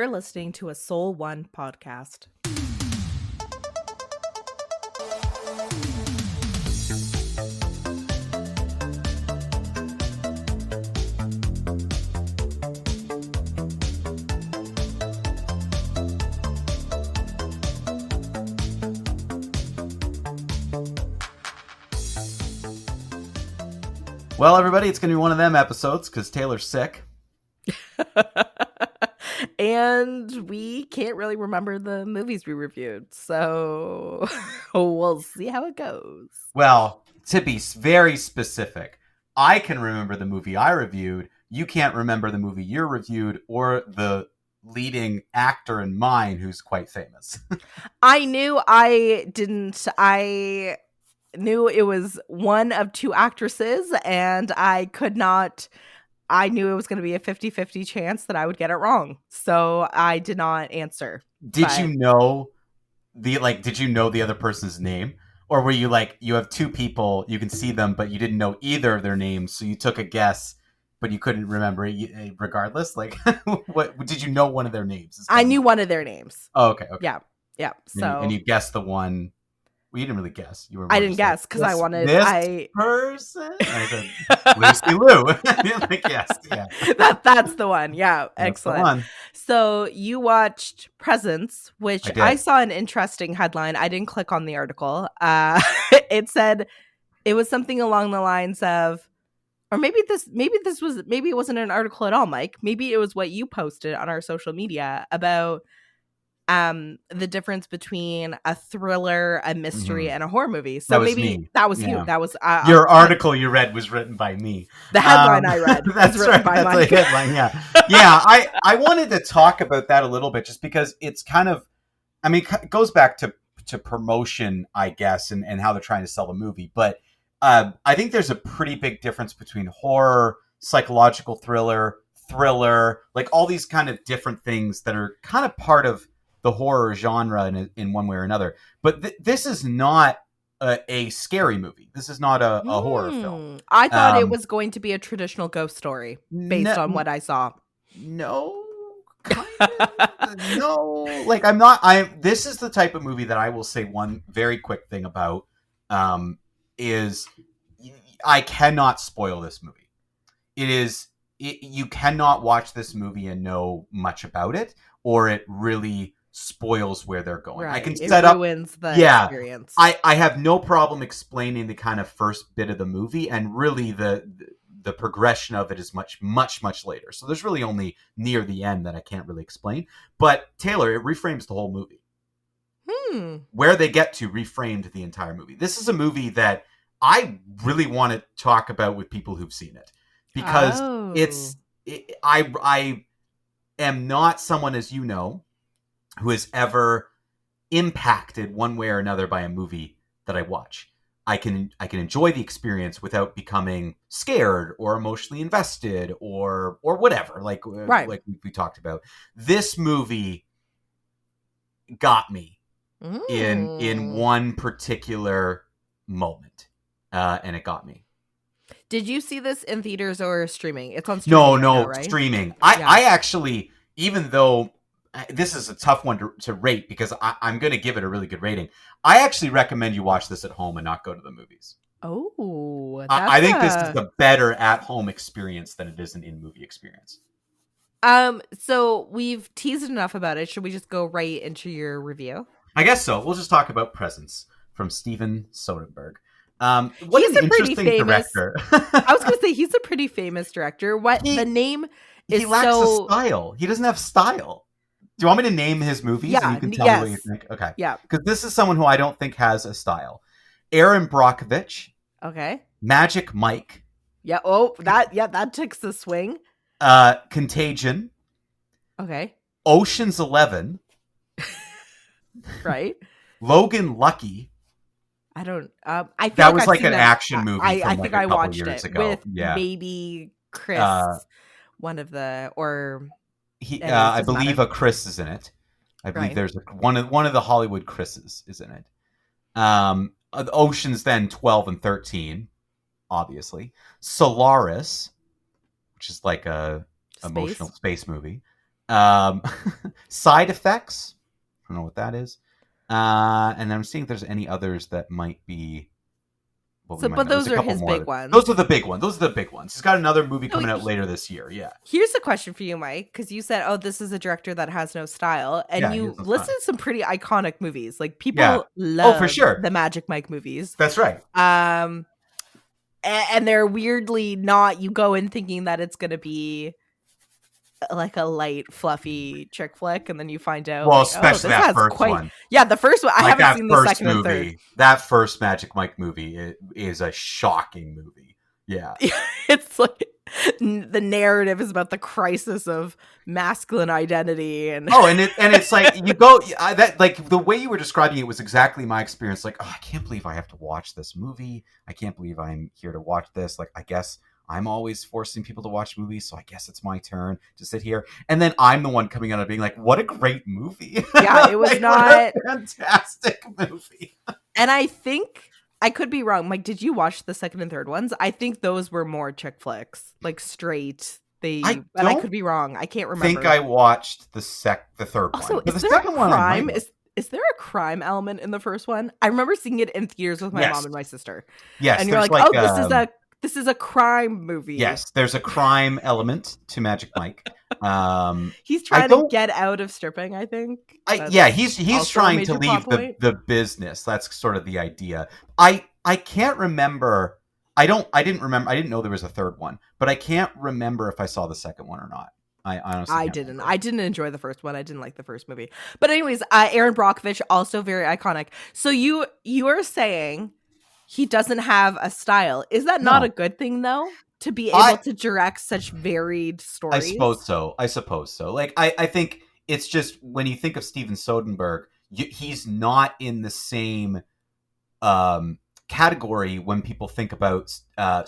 You're listening to a Soul One podcast. Well, everybody, it's going to be one of them episodes because Taylor's sick. And we can't really remember the movies we reviewed, so we'll see how it goes. Well, to be very specific, I can remember the movie I reviewed. You can't remember the movie you reviewed or the leading actor in mine who's quite famous. I knew it was one of two actresses, and I knew it was going to be a 50-50 chance that I would get it wrong. So I did not answer. Did you know the other person's name? Or were you like, you have two people, you can see them, but you didn't know either of their names, so you took a guess, but you couldn't remember it regardless? Like, what did you know one of their names? I knew one of their names. Oh, okay. Yeah. So and you guessed the one. Well, you didn't really guess. I didn't guess because I wanted this person. I said Lucy Liu. Like, yes, yeah. That's the one. Yeah, That's excellent. the one. So you watched Presence, which I saw an interesting headline. I didn't click on the article. It said it was something along the lines of, or maybe it wasn't an article at all, Mike. Maybe it was what you posted on our social media about the difference between a thriller, a mystery, and a horror movie. So maybe that was you. That was your article you read was written by me. The headline I read was written by Mike. The headline, yeah. I wanted to talk about that a little bit just because it's kind of, I mean, it goes back to promotion, I guess, and how they're trying to sell the movie. But I think there's a pretty big difference between horror, psychological thriller, like all these kind of different things that are kind of part of the horror genre in one way or another. But this is not a scary movie. This is not a horror film. I thought it was going to be a traditional ghost story based on what I saw. No, kind of. No. Like, this is the type of movie that I will say one very quick thing about is I cannot spoil this movie. You cannot watch this movie and know much about it, or it really spoils where they're going. Right. I can ruins the experience. I have no problem explaining the kind of first bit of the movie, and really the progression of it is much later. So there's really only near the end that I can't really explain. But Taylor, it reframes the whole movie. Where they get to reframed the entire movie. This is a movie that I really want to talk about with people who've seen it, because I am not someone, as you know, who is ever impacted one way or another by a movie that I watch. I can enjoy the experience without becoming scared or emotionally invested or whatever, like we talked about. This movie got me in one particular moment, and it got me. Did you see this in theaters or streaming? It's on streaming. No, right? Streaming. I actually, even though this is a tough one to rate because I'm going to give it a really good rating, I actually recommend you watch this at home and not go to the movies. Oh, I think this is a better at-home experience than it is an in-movie experience. So we've teased enough about it. Should we just go right into your review? I guess so. We'll just talk about Presence from Steven Soderbergh. He's an interesting director. I was going to say, he's a pretty famous director. The name is he lacks a style. He doesn't have style. Do you want me to name his movies? Yeah, and you can tell me what you think. Okay. Yeah. Because this is someone who I don't think has a style. Aaron Brockovich. Okay. Magic Mike. Yeah. Oh, that takes the swing. Contagion. Okay. Ocean's 11. Right. Logan Lucky. I don't. I feel that was like an action movie. I think I watched it ago. with maybe Chris, one of the I believe a Chris is in it. I believe there's one of the Hollywood Chris's is in it. Ocean's then 12 and 13, obviously. Solaris, which is like a emotional space movie. Um, Side Effects. I don't know what that is. And I'm seeing if there's any others that might be. So, but those are his big ones. Those are the big ones. Those are the big ones. He's got another movie coming out later this year. Yeah. Here's a question for you, Mike, because you said, "Oh, this is a director that has no style," and you listed some pretty iconic movies. Like people love for sure. the Magic Mike movies. That's right. And they're weirdly not. You go in thinking that it's going to be like a light, fluffy chick flick, and then you find out. Well, especially that first one. Yeah, the first one. I haven't seen the second and third. That first Magic Mike movie is a shocking movie. Yeah, it's like the narrative is about the crisis of masculine identity, and it's like you go that like the way you were describing it was exactly my experience. Like, oh, I can't believe I have to watch this movie. I can't believe I'm here to watch this. Like, I guess I'm always forcing people to watch movies, so I guess it's my turn to sit here. And then I'm the one coming out and being like, what a great movie. Yeah, it was not a fantastic movie. And I think, I could be wrong. Mike, did you watch the second and third ones? I think those were more chick flicks, like straight. I could be wrong. I can't remember. I think I watched the third one. Also, but is the there second a crime? Is there a crime element in the first one? I remember seeing it in theaters with my mom and my sister. Yes. And you're like, oh, this is a crime movie. Yes, there's a crime element to Magic Mike. He's trying to get out of stripping, I think. He's trying to leave the business. That's sort of the idea. I can't remember. I didn't know there was a third one, but I can't remember if I saw the second one or not. I honestly didn't. Remember. I didn't enjoy the first one. I didn't like the first movie. But anyways, Aaron Brockovich, also very iconic. So you are saying he doesn't have a style. Is that not a good thing, though? To be able to direct such varied stories? I suppose so. Like, I think it's just, when you think of Steven Soderbergh, he's not in the same category when people think about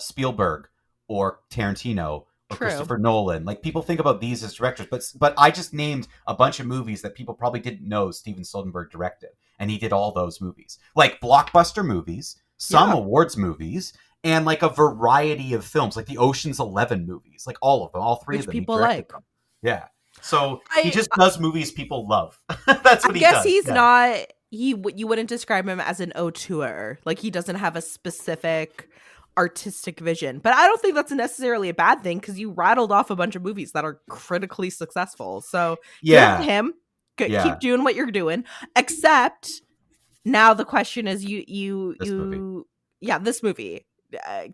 Spielberg or Tarantino or Christopher Nolan. Like, people think about these as directors, but I just named a bunch of movies that people probably didn't know Steven Soderbergh directed, and he did all those movies. Like, blockbuster movies, some awards movies, and like a variety of films, like the Ocean's 11 movies, like all of them, all three of them. People like. Them. Yeah. So he just does movies people love. That's what he does. I guess he's not, you wouldn't describe him as an auteur. Like, he doesn't have a specific artistic vision. But I don't think that's necessarily a bad thing, because you rattled off a bunch of movies that are critically successful. So good for him. Keep doing what you're doing. Except now the question is, this movie.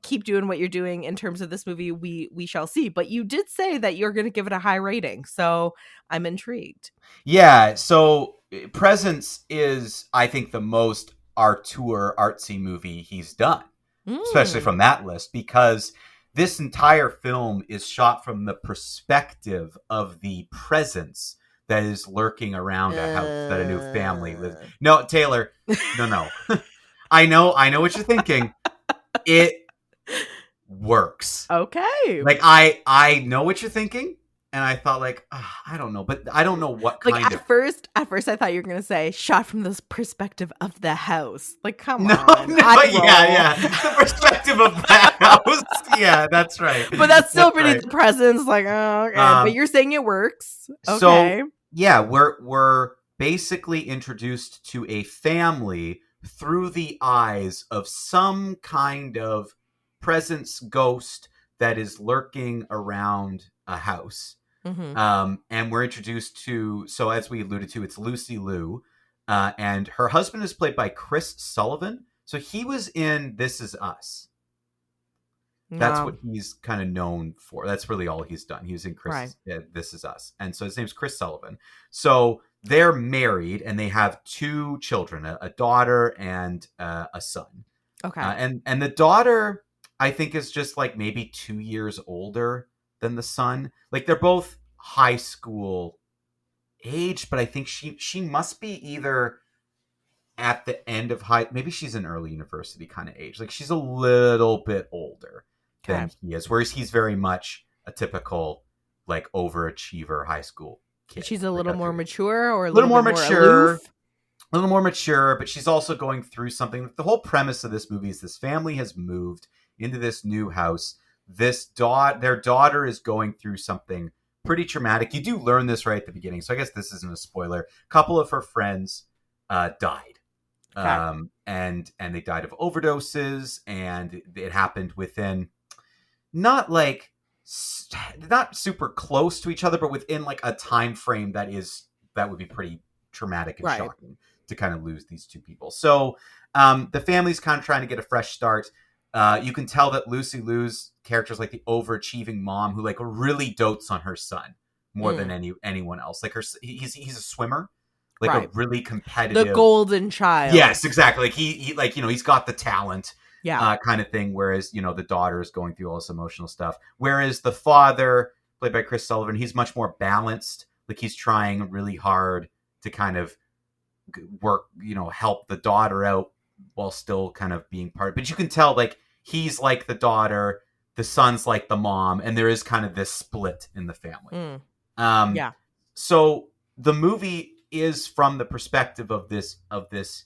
Keep doing what you're doing in terms of this movie. We shall see. But you did say that you're going to give it a high rating, so I'm intrigued. Yeah. So Presence is, I think, the most artsy movie he's done, especially from that list, because this entire film is shot from the perspective of the presence that is lurking around a house that a new family lives. No, Taylor, no. I know what you're thinking. It works. Okay. Like, I know what you're thinking, and I thought, like, I don't know, but I don't know what kind of. At first, I thought you were gonna say shot from the perspective of the house. Like, come on. No, the perspective of the house. Yeah, that's right. But that's still pretty presence. Like, oh, okay. But you're saying it works. Okay. So yeah, we're basically introduced to a family through the eyes of some kind of presence ghost that is lurking around a house. Mm-hmm. And we're introduced to, so as we alluded to, it's Lucy Liu, and her husband is played by Chris Sullivan. So he was in This Is Us. That's what he's kind of known for. That's really all he's done. He was in This Is Us. And so his name's Chris Sullivan. So they're married, and they have two children, a daughter and a son. Okay. And the daughter, I think, is just like maybe 2 years older than the son. Like, they're both high school age, but I think she must be either at the end of maybe she's an early university kind of age. Like, she's a little bit older than he is, whereas he's very much a typical, like, overachiever high school kid. She's a little more mature, or a little more mature, a little more mature, but she's also going through something. The whole premise of this movie is this family has moved into this new house. Their daughter is going through something pretty traumatic. You do learn this right at the beginning, so I guess this isn't a spoiler. A couple of her friends died. Okay. And they died of overdoses, and it happened within not like not super close to each other, but within like a time frame that would be pretty traumatic and Right. shocking to kind of lose these two people. So the family's kind of trying to get a fresh start. You can tell that Lucy Liu's character is like the overachieving mom who like really dotes on her son more than anyone else. Like he's a swimmer, like a really competitive, the golden child. Yes, exactly. Like he like, you know, he's got the talent, yeah, kind of thing. Whereas, you know, the daughter is going through all this emotional stuff. Whereas the father, played by Chris Sullivan, he's much more balanced. Like he's trying really hard to kind of work, you know, help the daughter out while still kind of being part. But you can tell like he's like the daughter, the son's like the mom, and there is kind of this split in the family. Yeah. So the movie is from the perspective of this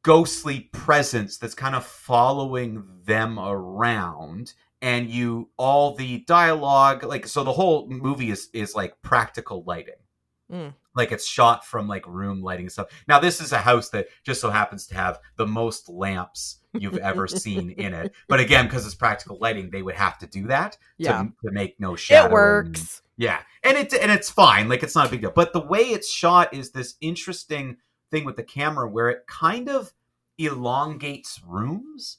ghostly presence that's kind of following them around, and all the dialogue, like, so the whole movie is like practical lighting. Like it's shot from like room lighting and stuff. Now this is a house that just so happens to have the most lamps you've ever seen in it. But again, because it's practical lighting, they would have to do that to make no shadow. It works. Yeah. And it's fine. Like it's not a big deal. But the way it's shot is this interesting thing with the camera where it kind of elongates rooms.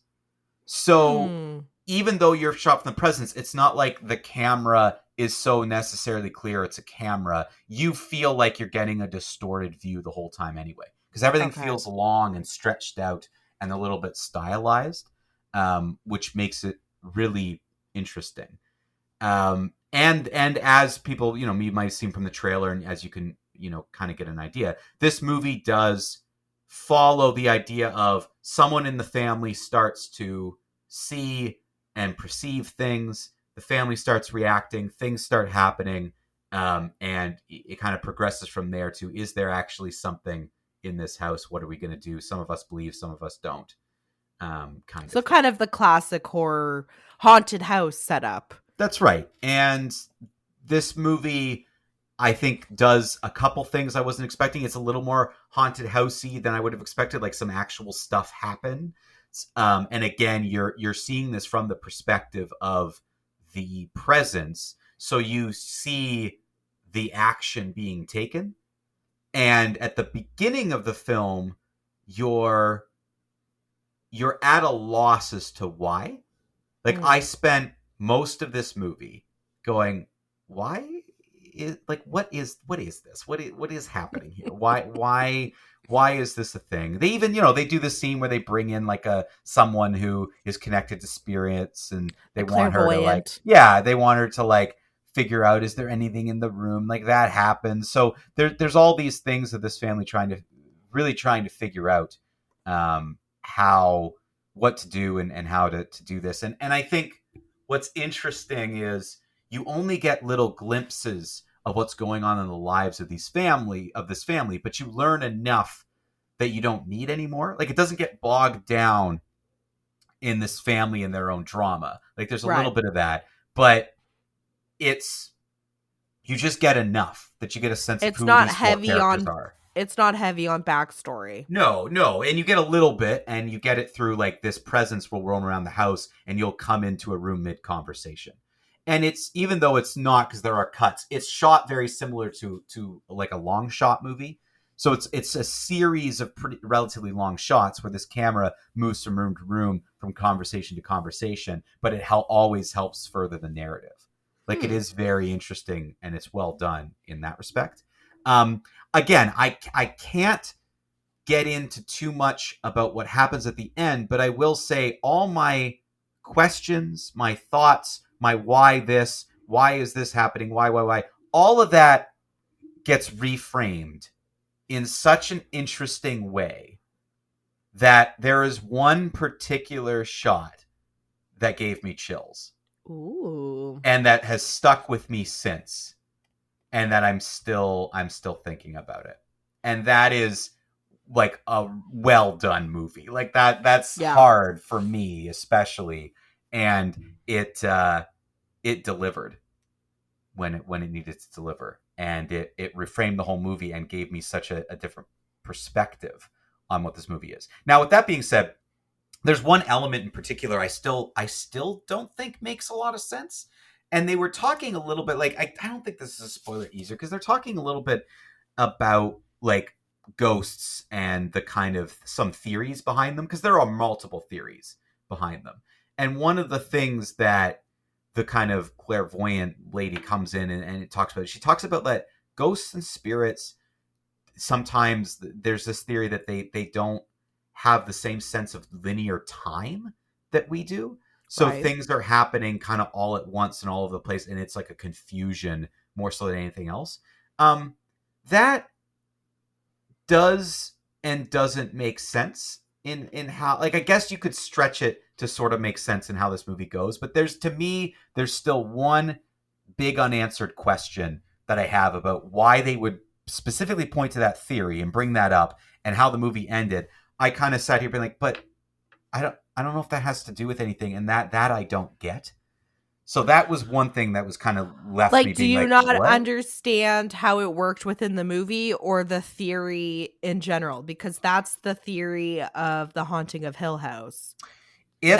So even though you're shot from the presence, it's not like the camera is so necessarily clear it's a camera. You feel like you're getting a distorted view the whole time anyway, because everything feels long and stretched out and a little bit stylized, which makes it really interesting. And as people, you know, you might have seen from the trailer, and as you can, you know, kind of get an idea, this movie does follow the idea of someone in the family starts to see and perceive things. The family starts reacting, things start happening, and it kind of progresses from there to, is there actually something in this house? What are we going to do? Some of us believe, some of us don't. Kind of the classic horror haunted house setup. That's right. And this movie, I think, does a couple things I wasn't expecting. It's a little more haunted housey than I would have expected, like some actual stuff happen. And again, you're seeing this from the perspective of the presence, so you see the action being taken, and at the beginning of the film you're at a loss as to why. Like I spent most of this movie going, why is, like, what is this, what is happening here? Why is this a thing? They even, you know, they do the scene where they bring in like someone who is connected to spirits, and they want her to like, they want her to like figure out, is there anything in the room? Like that happens. So there's all these things of this family trying to figure out what to do and how to do this. And I think what's interesting is you only get little glimpses of what's going on in the lives of this family, but you learn enough that you don't need anymore. Like it doesn't get bogged down in this family and their own drama. Like there's a little bit of that, but you just get enough that you get a sense of who these characters are. It's not heavy on backstory. No. And you get a little bit, and you get it through like this presence will roam around the house, and you'll come into a room mid-conversation. And it's, even though it's not, because there are cuts, it's shot very similar to like a long shot movie. So it's a series of relatively long shots where this camera moves from room to room, from conversation to conversation, but it always helps further the narrative. Like it is very interesting, and it's well done in that respect. Again, I can't get into too much about what happens at the end, but I will say all my questions, my thoughts, my why is this happening, why, all of that gets reframed in such an interesting way that there is one particular shot that gave me chills. Ooh. And that has stuck with me since. And that I'm still thinking about it. And that is like a well done movie. Like that's hard for me, especially. And it delivered. when it needed to deliver, and it reframed the whole movie and gave me such a different perspective on what this movie is. Now, with that being said, there's one element in particular I still don't think makes a lot of sense. And they were talking a little bit, like, I don't think this is a spoiler either, because they're talking a little bit about like ghosts and the kind of some theories behind them, because there are multiple theories behind them. And one of the things that the kind of clairvoyant lady comes in and it talks about, she talks about that ghosts and spirits, sometimes there's this theory that they don't have the same sense of linear time that we do. So right. Things are happening kind of all at once and all over the place, and it's like a confusion more so than anything else. That does and doesn't make sense in how, like, I guess you could stretch it to sort of make sense in how this movie goes, but there's still one big unanswered question that I have about why they would specifically point to that theory and bring that up and how the movie ended. I kind of sat here being like, but I don't know if that has to do with anything, and that I don't get. So that was one thing that was kind of left me being like, do you not understand how it worked within the movie or the theory in general? Because that's the theory of The Haunting of Hill House. If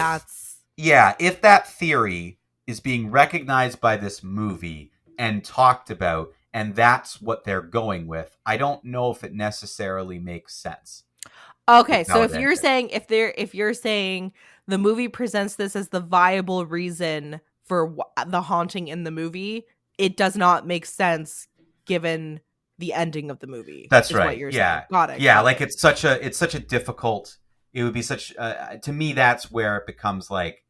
that theory is being recognized by this movie and talked about, and that's what they're going with, I don't know if it necessarily makes sense. Okay, so if you're saying the movie presents this as the viable reason for the haunting in the movie, it does not make sense given the ending of the movie. That's right. Yeah, got it. Yeah, got like it. it's such a difficult. It would be such to me. That's where it becomes like.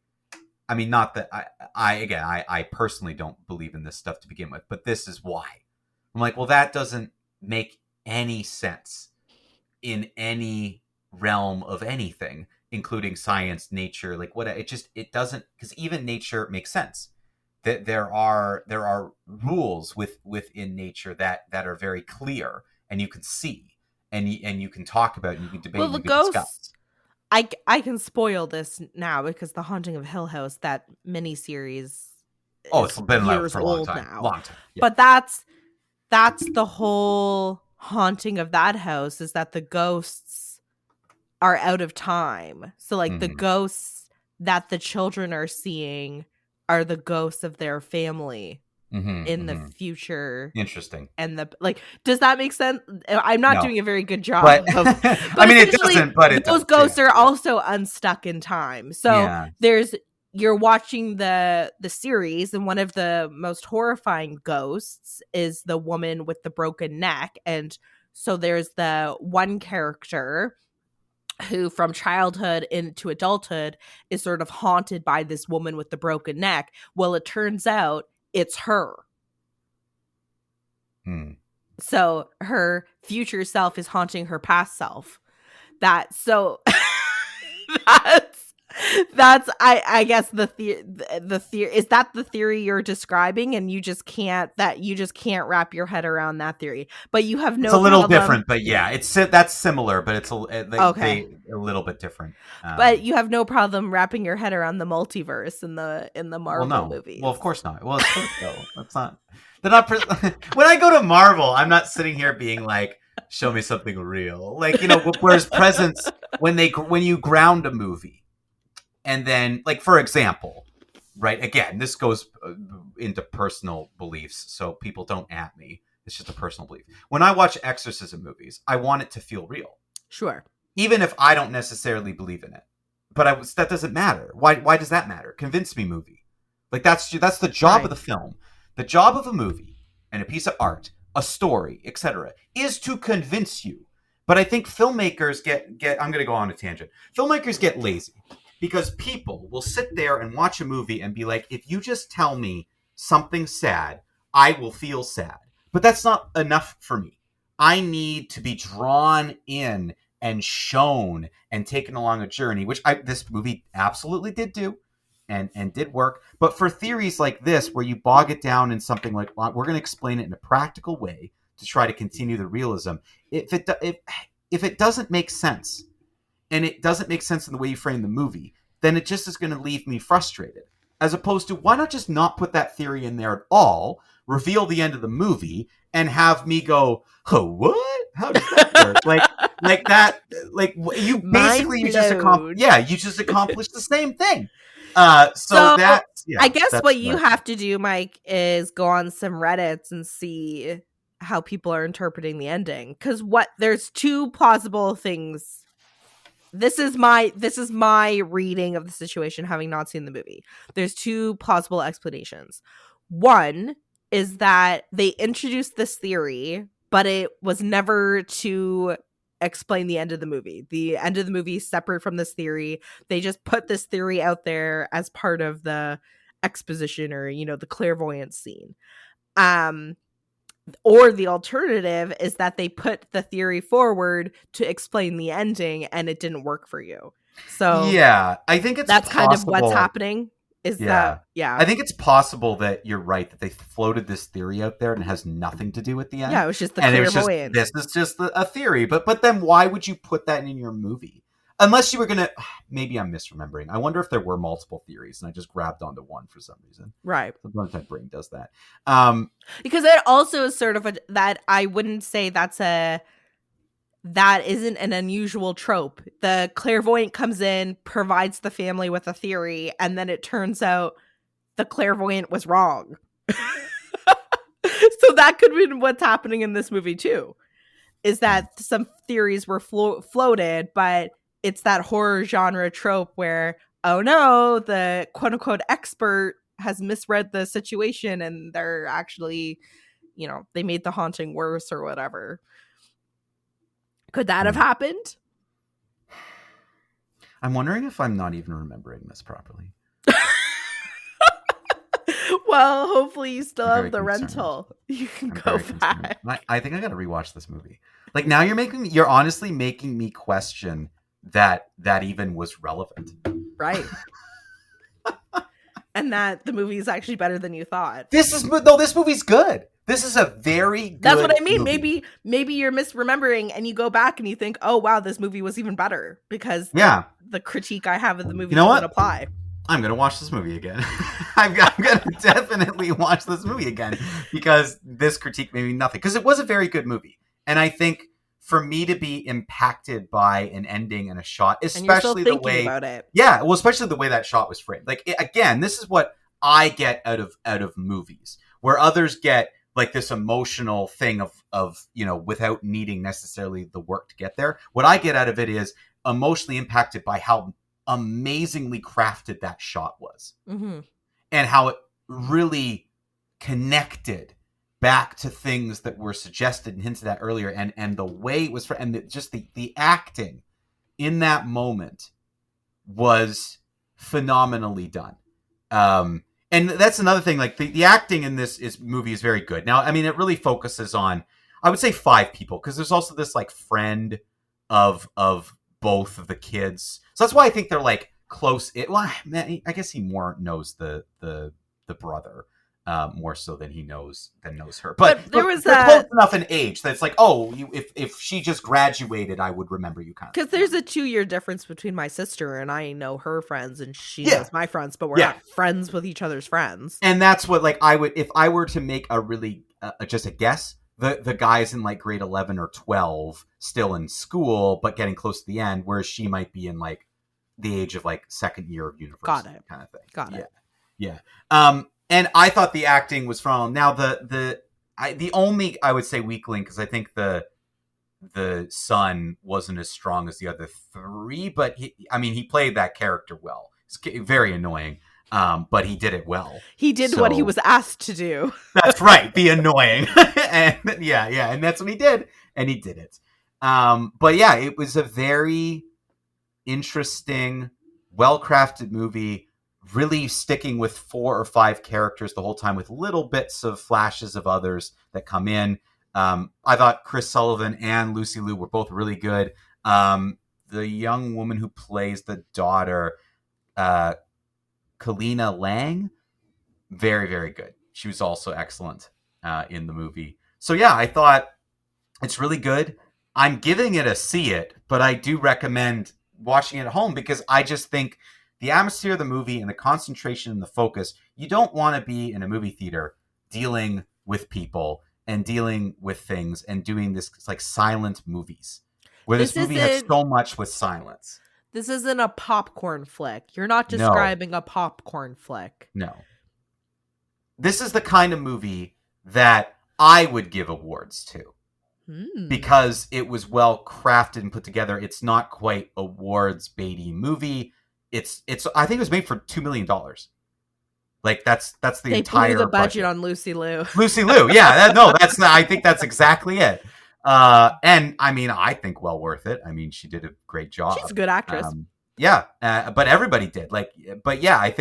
I mean, not that I personally don't believe in this stuff to begin with, but this is why. I'm like, well, that doesn't make any sense in any realm of anything, including science, nature, like what it doesn't, because even nature makes sense that there are rules within nature that are very clear and you can see and you can talk about and you can debate. Well, the ghosts, I can spoil this now because The Haunting of Hill House, that miniseries, it's been years for a long old time. now. Long time. Yeah. But that's the whole haunting of that house, is that the ghosts are out of time. So like the ghosts that the children are seeing are the ghosts of their family in the future. Interesting. And does that make sense? I'm not doing a very good job. But I mean, it doesn't, but those ghosts are also unstuck in time. So you're watching the series, and one of the most horrifying ghosts is the woman with the broken neck. And so there's the one character who from childhood into adulthood is sort of haunted by this woman with the broken neck. Well, it turns out it's her. So her future self is haunting her past self. That's I guess the theory is that the theory you're describing, and you just can't wrap your head around that theory. But you have no. It's a little different, but yeah, that's similar, but it's a little bit different. But you have no problem wrapping your head around the multiverse in the Marvel movies. Well, of course not. Well, it's though. That's not. They're not. When I go to Marvel, I'm not sitting here being like, "Show me something real." Like, whereas Presence, when you ground a movie. And then, like, for example, right, again, this goes into personal beliefs, so people don't at me. It's just a personal belief. When I watch exorcism movies, I want it to feel real. Sure. Even if I don't necessarily believe in it. But that doesn't matter. Why does that matter? Convince me movie. Like, that's the job of the film. The job of a movie and a piece of art, a story, etc., is to convince you. But I think filmmakers get I'm going to go on a tangent. Filmmakers get lazy. Because people will sit there and watch a movie and be like, if you just tell me something sad, I will feel sad. But that's not enough for me. I need to be drawn in and shown and taken along a journey, which this movie absolutely did do and did work. But for theories like this, where you bog it down in something like, well, we're going to explain it in a practical way to try to continue the realism, if it doesn't make sense, and it doesn't make sense in the way you frame the movie, then it just is going to leave me frustrated. As opposed to, why not just not put that theory in there at all, reveal the end of the movie and have me go, oh, what? How does that work? like that, like you basically you just accomplished the same thing. So that, I guess what you have to do, Mike, is go on some Reddits and see how people are interpreting the ending. Because there's two plausible things. This is my reading of the situation, having not seen the movie. There's two plausible explanations. One is that they introduced this theory, but it was never to explain the end of the movie. The end of the movie is separate from this theory. They just put this theory out there as part of the exposition or, the clairvoyance scene. Or the alternative is that they put the theory forward to explain the ending and it didn't work for you. So yeah, I think that's kind of what's happening. I think it's possible that you're right, that they floated this theory out there and it has nothing to do with the end. Yeah, it was just the clairvoyant. This is just a theory, but then why would you put that in your movie? Unless you were gonna, maybe I'm misremembering. I wonder if there were multiple theories and I just grabbed onto one for some reason. Right. Sometimes my brain does that. Because it also is sort of that I wouldn't say that isn't an unusual trope. The clairvoyant comes in, provides the family with a theory, and then it turns out the clairvoyant was wrong. So that could be what's happening in this movie too. Is that some theories were floated, but it's that horror genre trope where, oh no, the quote unquote expert has misread the situation and they're actually, they made the haunting worse or whatever. Could that have happened? I'm wondering if I'm not even remembering this properly. Well, hopefully you still have the rental. You can go back. I think I got to rewatch this movie. Like now you're honestly making me question that even was relevant. Right. And that the movie is actually better than you thought. This movie's good. This is a very good That's what I mean. Movie. Maybe you're misremembering and you go back and you think, oh wow, this movie was even better because the critique I have of the movie doesn't apply. I'm going to watch this movie again. I'm going to definitely watch this movie again because this critique made me nothing. Because it was a very good movie. And I think for me to be impacted by an ending and a shot, especially the way about it. Yeah, well, especially the way that shot was framed. Like again, this is what I get out of movies, where others get like this emotional thing of without needing necessarily the work to get there. What I get out of it is emotionally impacted by how amazingly crafted that shot was, and how it really connected back to things that were suggested and hinted at earlier, and the way it was, and just the acting in that moment was phenomenally done. And that's another thing, like the acting in this movie is very good. Now, I mean, it really focuses on, I would say 5 people, because there's also this like friend of both of the kids. So that's why I think they're like close. Well, I guess he more knows the brother more so than he knows her. But they're close enough in age that it's like, oh, if she just graduated, I would remember you kind of. Because there's a 2-year difference between my sister and I know her friends and she knows my friends, but we're not friends with each other's friends. And that's what like I would, if I were to make a really just a guess. The guy's in like grade 11 or 12, still in school, but getting close to the end, whereas she might be in like the age of like second year of university. Got it. Kind of thing. Got it. Yeah. And I thought the acting was phenomenal. Now the only, I would say, weak link, because I think the son wasn't as strong as the other 3, but he played that character well. It's very annoying. But he did it well. He did what he was asked to do. That's right. Be annoying. And and that's what he did. And he did it. But yeah, it was a very interesting, well-crafted movie, really sticking with 4 or 5 characters the whole time, with little bits of flashes of others that come in. I thought Chris Sullivan and Lucy Liu were both really good. The young woman who plays the daughter, Kalina Lang, very, very good. She was also excellent in the movie. So yeah, I thought it's really good. I'm giving it a see it, but I do recommend watching it at home because I just think the atmosphere of the movie and the concentration and the focus, you don't want to be in a movie theater dealing with people and dealing with things and doing this like silent movies, where this movie has so much with silence. This isn't a popcorn flick. You're not describing a popcorn flick. No. This is the kind of movie that I would give awards to. Because it was well crafted and put together. It's not quite awards baity movie. It's I think it was made for $2 million. Like that's the entire blew the budget on Lucy Liu. Lucy Liu, yeah. I think that's exactly it. And I mean, I think well worth it. I mean, she did a great job. She's a good actress. But everybody did. But yeah, I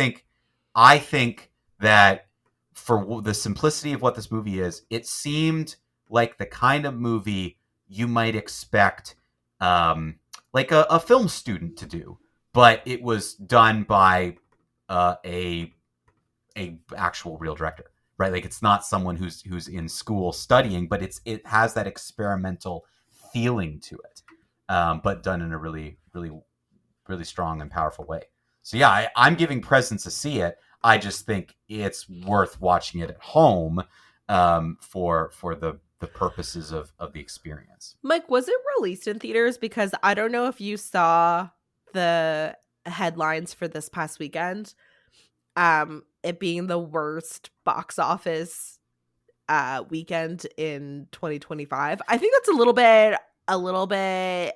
think that for the simplicity of what this movie is, it seemed like the kind of movie you might expect like a film student to do, but it was done by a actual real director, right? Like it's not someone who's in school studying, but it has that experimental feeling to it, but done in a really, really, really strong and powerful way. So yeah, I'm giving Presence a see it. I just think it's worth watching it at home for the purposes of the experience. Mike, was it released in theaters? Because I don't know if you saw the headlines for this past weekend. It being the worst box office weekend in 2025. I think that's a little bit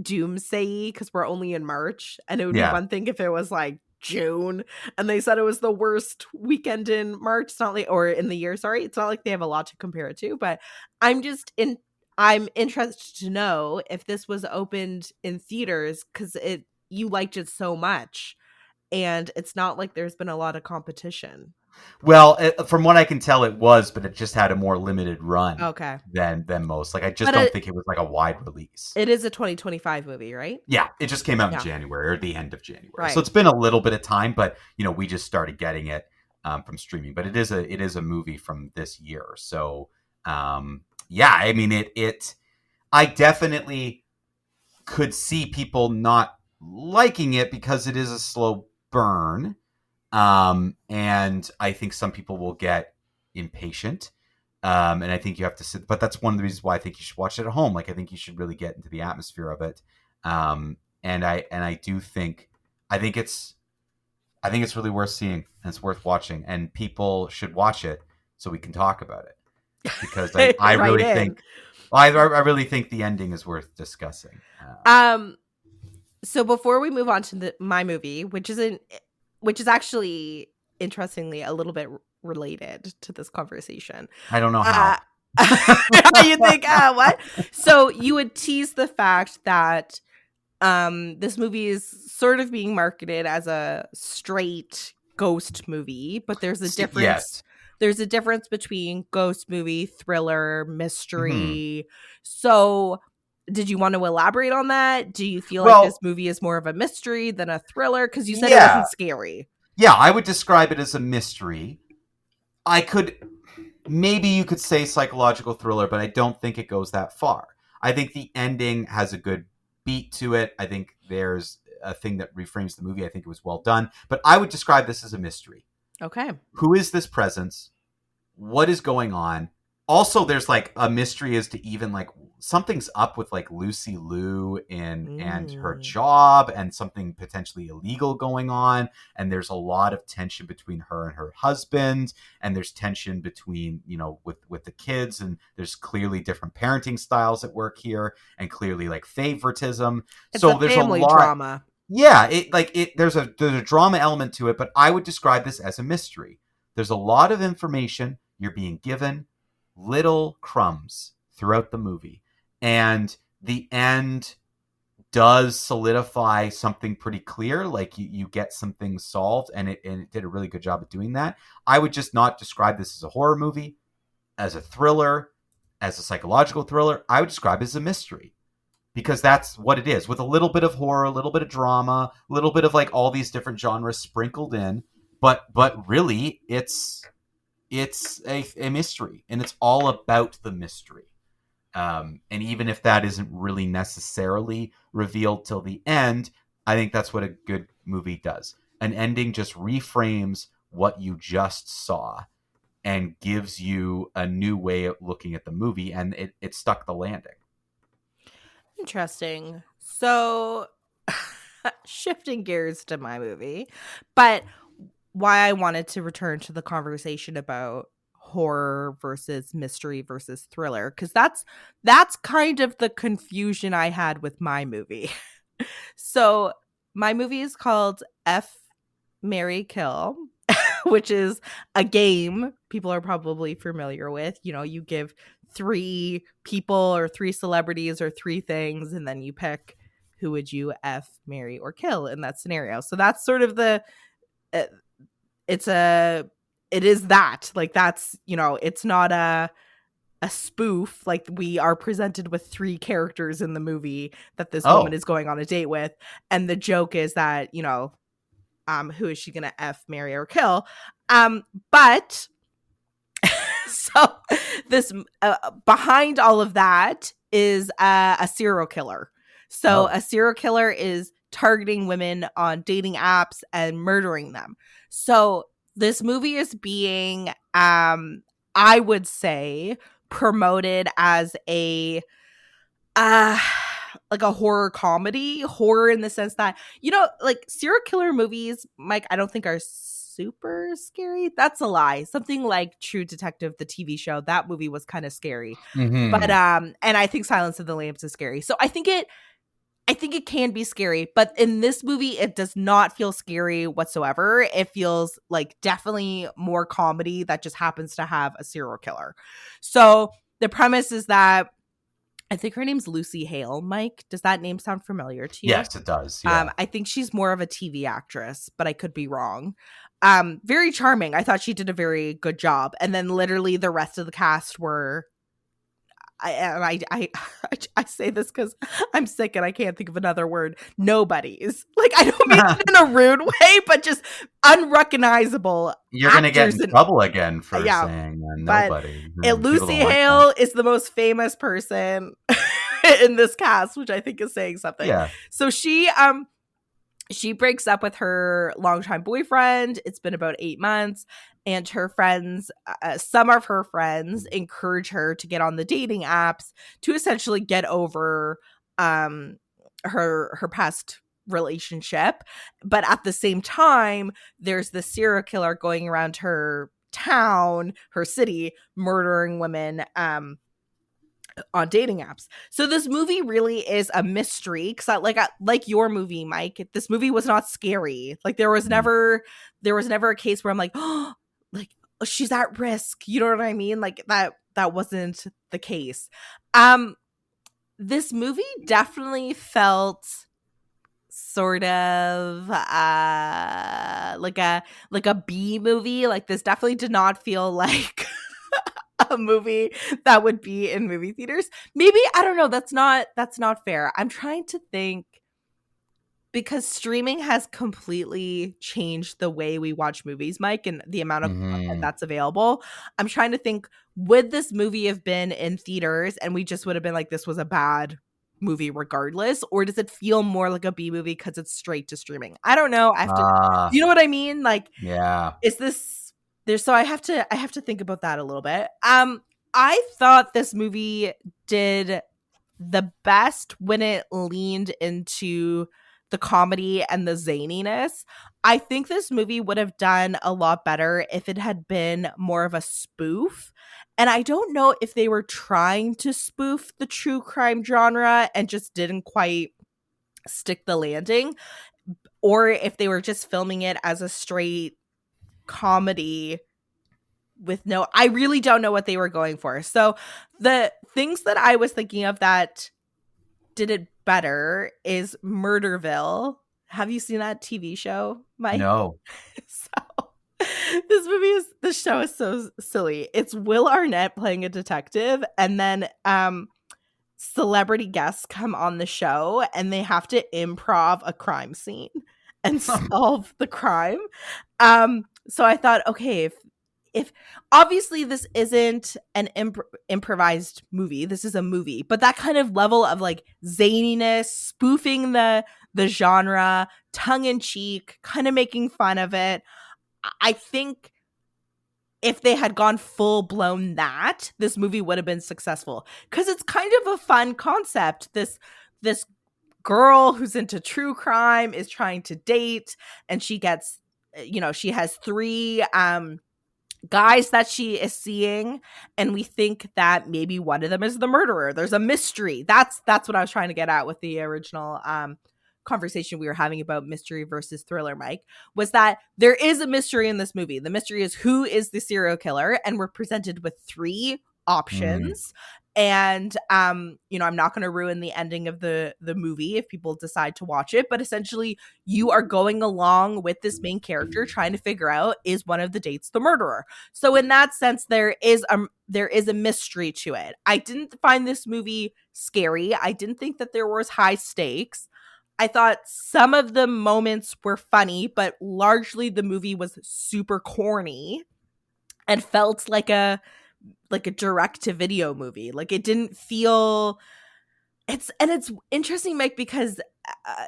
doomsday because we're only in March, and it would be one thing if it was like June and they said it was the worst weekend in March. It's not like, or in the year, sorry. It's not like they have a lot to compare it to, but I'm interested to know if this was opened in theaters because you liked it so much, and it's not like there's been a lot of competition. Well, from what I can tell, it was, but it just had a more limited run than most. Like, I just don't think it was like a wide release. It is a 2025 movie, right? Yeah, it just came out in January or the end of January. Right. So it's been a little bit of time, but we just started getting it from streaming. But it is a movie from this year. So yeah, I mean I definitely could see people not liking it because it is a slow burn. And I think some people will get impatient. And I think you have to sit, but that's one of the reasons why I think you should watch it at home. Like, I think you should really get into the atmosphere of it. And I do think, I think it's really worth seeing and it's worth watching, and people should watch it so we can talk about it, because I really think, I really think the ending is worth discussing. So before we move on to my movie, which is actually, interestingly, a little bit related to this conversation. I don't know how. You think, what? So you would tease the fact that this movie is sort of being marketed as a straight ghost movie, but there's a difference. Yes. There's a difference between ghost movie, thriller, mystery. So did you want to elaborate on that? Do you feel like this movie is more of a mystery than a thriller? Because you said it wasn't scary. Yeah, I would describe it as a mystery. Maybe you could say psychological thriller, but I don't think it goes that far. I think the ending has a good beat to it. I think there's a thing that reframes the movie. I think it was well done. But I would describe this as a mystery. Okay. Who is this presence? What is going on? Also, there's like a mystery as to even like something's up with like Lucy Liu and her job, and something potentially illegal going on. And there's a lot of tension between her and her husband, and there's tension between, with the kids, and there's clearly different parenting styles at work here, and clearly like favoritism. It's so there's family a lot drama. Yeah, there's a drama element to it, but I would describe this as a mystery. There's a lot of information you're being given, little crumbs throughout the movie, and the end does solidify something pretty clear. Like you get some things solved, and it did a really good job of doing that. I would just not describe this as a horror movie, as a thriller, as a psychological thriller. I would describe it as a mystery, because that's what it is, with a little bit of horror, a little bit of drama, a little bit of like all these different genres sprinkled in. But really, it's a mystery, and it's all about the mystery. And even if that isn't really necessarily revealed till the end, I think that's what a good movie does. An ending just reframes what you just saw, and gives you a new way of looking at the movie, and it stuck the landing. Interesting. So shifting gears to my movie, but why I wanted to return to the conversation about horror versus mystery versus thriller, because that's kind of the confusion I had with my movie. So my movie is called F, Marry, Kill, which is a game people are probably familiar with. You know, you give 3 people or 3 celebrities or 3 things, and then you pick who would you F, marry, or kill in that scenario. So that's sort of the uh, it is that, like, that's, you know, it's not a spoof. Like, we are presented with 3 characters in the movie that this woman is going on a date with, and the joke is that, you know, who is she gonna F, marry, or kill? But so this behind all of that is a serial killer. So a serial killer is targeting women on dating apps and murdering them. So this movie is being, I would say, promoted as a like a horror comedy. Horror in the sense that, you know, like, serial killer movies, Mike, I don't think are super scary. That's a lie. Something like True Detective, the TV show, that movie was kind of scary. Mm-hmm. But and I think Silence of the Lambs is scary. So I think it can be scary, but in this movie it does not feel scary whatsoever. It feels like definitely more comedy that just happens to have a serial killer. So the premise is that, I think her name's Lucy Hale. Mike, does that name sound familiar to you? Yes, it does. Yeah. I think she's more of a TV actress, but I could be wrong. Very charming. I thought she did a very good job. And then literally the rest of the cast were, I say this because I'm sick and I can't think of another word. Nobodies. Like, I don't mean it in a rude way, but just unrecognizable. You're going to get in trouble again for saying nobody. Lucy Hale is the most famous person in this cast, which I think is saying something. Yeah. So she breaks up with her longtime boyfriend. It's been about 8 months. And her friends, some of her friends, encourage her to get on the dating apps to essentially get over her past relationship. But at the same time, there's the serial killer going around her town, her city, murdering women on dating apps. So this movie really is a mystery, because like your movie, Mike, this movie was not scary. Like, there was never a case where I'm like, oh, like, she's at risk. You know what I mean? Like, that wasn't the case. This movie definitely felt sort of like a B movie. Like, this definitely did not feel like a movie that would be in movie theaters. Maybe, I don't know, that's not fair. I'm trying to think, because streaming has completely changed the way we watch movies, Mike, and the amount of content that's available. I'm trying to think, would this movie have been in theaters and we just would have been like, this was a bad movie regardless, or does it feel more like a B movie because it's straight to streaming? I don't know. I have to, you know what I mean? Like, yeah, is this there's so I have to think about that a little bit. I thought this movie did the best when it leaned into the comedy and the zaniness. I think this movie would have done a lot better if it had been more of a spoof. And I don't know if they were trying to spoof the true crime genre and just didn't quite stick the landing, or if they were just filming it as a straight comedy with no, I really don't know what they were going for. So the things that I was thinking of that did it better is Murderville. Have you seen that TV show, Mike? No. So this show is so silly. It's Will Arnett playing a detective, and then celebrity guests come on the show and they have to improv a crime scene and solve the crime. So I thought, okay, if obviously this isn't an improvised movie, this is a movie, but that kind of level of like zaniness, spoofing the genre, tongue in cheek, kind of making fun of it, I think if they had gone full blown that, this movie would have been successful, because it's kind of a fun concept. This girl who's into true crime is trying to date, and she gets, she has 3 guys that she is seeing, and we think that maybe one of them is the murderer. There's a mystery. That's what I was trying to get at with the original conversation we were having about mystery versus thriller, Mike, was that there is a mystery in this movie. The mystery is who is the serial killer, and we're presented with 3 options. And I'm not going to ruin the ending of the movie if people decide to watch it, but essentially you are going along with this main character trying to figure out, is one of the dates the murderer. So in that sense, there is a mystery to it. I didn't find this movie scary. I didn't think that there was high stakes. I thought some of the moments were funny, but largely the movie was super corny and felt like a direct-to-video movie. Like, it didn't feel... It's interesting, Mike, because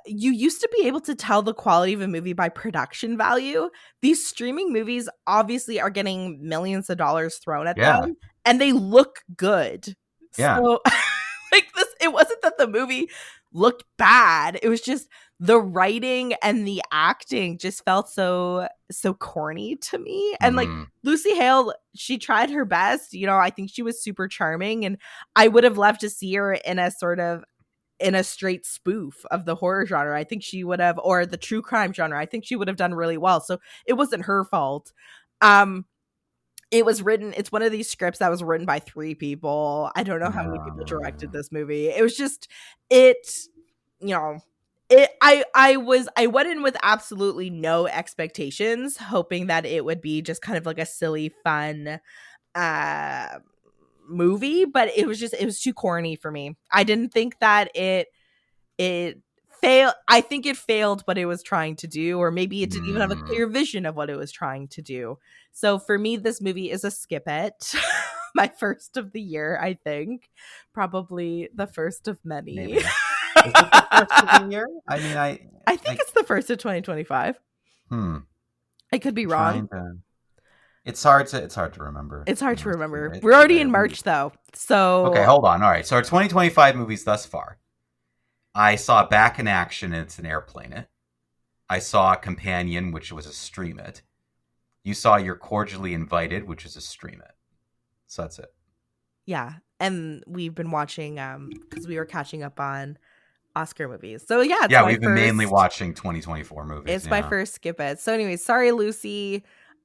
you used to be able to tell the quality of a movie by production value. These streaming movies obviously are getting millions of dollars thrown at them, and they look good. Yeah. So, it wasn't that the movie looked bad. It was just the writing and the acting just felt so corny to me. And like Lucy Hale, she tried her best. I think she was super charming, and I would have loved to see her in a straight spoof of the horror genre. I think she would have, or the true crime genre. I think she would have done really well. So it wasn't her fault. It's one of these scripts that was written by 3 people. I don't know how many people directed this movie. It was just, I went in with absolutely no expectations, hoping that it would be just kind of like a silly, fun movie, but it was too corny for me. I didn't think that it failed. I think it failed what it was trying to do, or maybe it didn't even have a clear vision of what it was trying to do. So for me, this movie is a skip it. My first of the year, I think. Probably the first of many. Maybe. Is it the first of the year? I mean, I think it's the first of 2025. I could be wrong. It's hard to remember. It's hard to remember. We're already in March, though. So okay, hold on. All right. So our 2025 movies thus far. I saw Back in Action, and it's an Airplane It. I saw Companion, which was a Stream It. You saw You're Cordially Invited, which is a Stream It. So that's it. Yeah, and we've been watching because we were catching up on Oscar movies. So yeah, we've been mainly watching 2024 movies. It's my first skip it. So anyway, sorry, Lucy.